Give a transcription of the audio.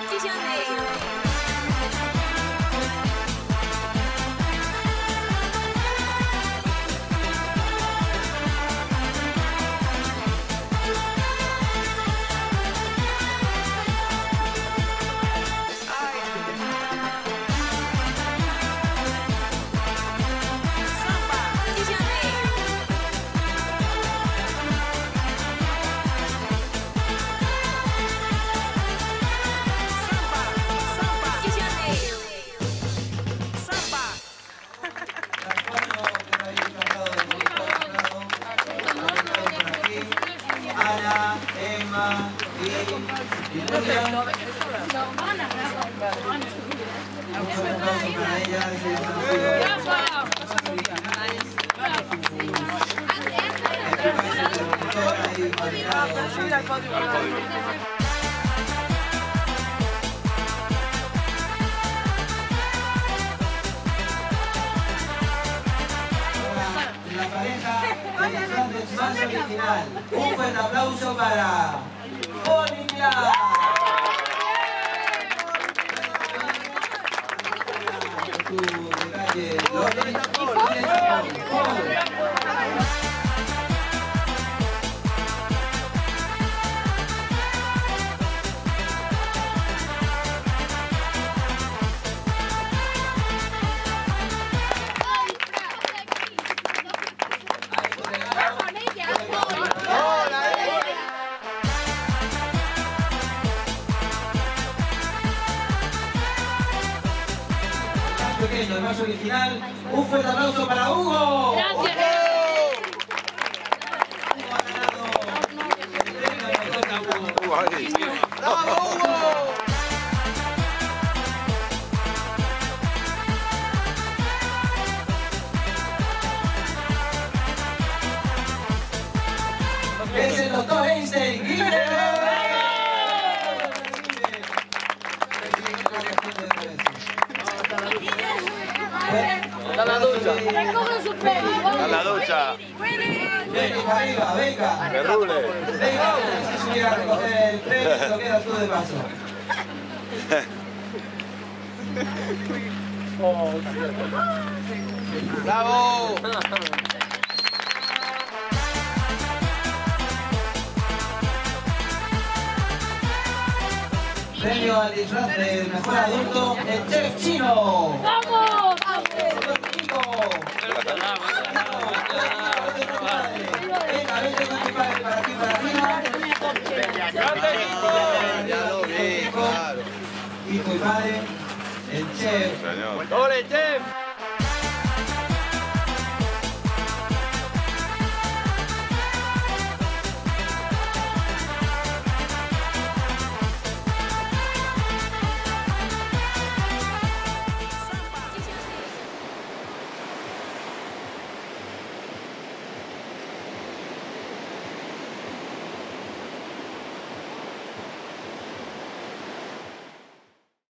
de Janeiro. La pareja más original. Un fuerte aplauso para Bolivia. Pequeño, el más original. Un fuerte aplauso para Hugo. Gracias. Hugo ha ganado el premio. ¡Bravo, Hugo! Es el doctor Einstein. ¡Está la ducha! Recoge su pelo. ¡Está la ducha! Venga, arriba, venga. ¡Que rule! Venga, si subir a recoger el premio, lo queda todo de paso. ¡Bravo! Premio al disfraz del mejor adulto, el chef chino. ¡Vamos! Señor Kiko. Venga, vente con mi padre para aquí, para arriba. Ya lo vi, claro. Hijo y padre, el chef. ¡Ole, che!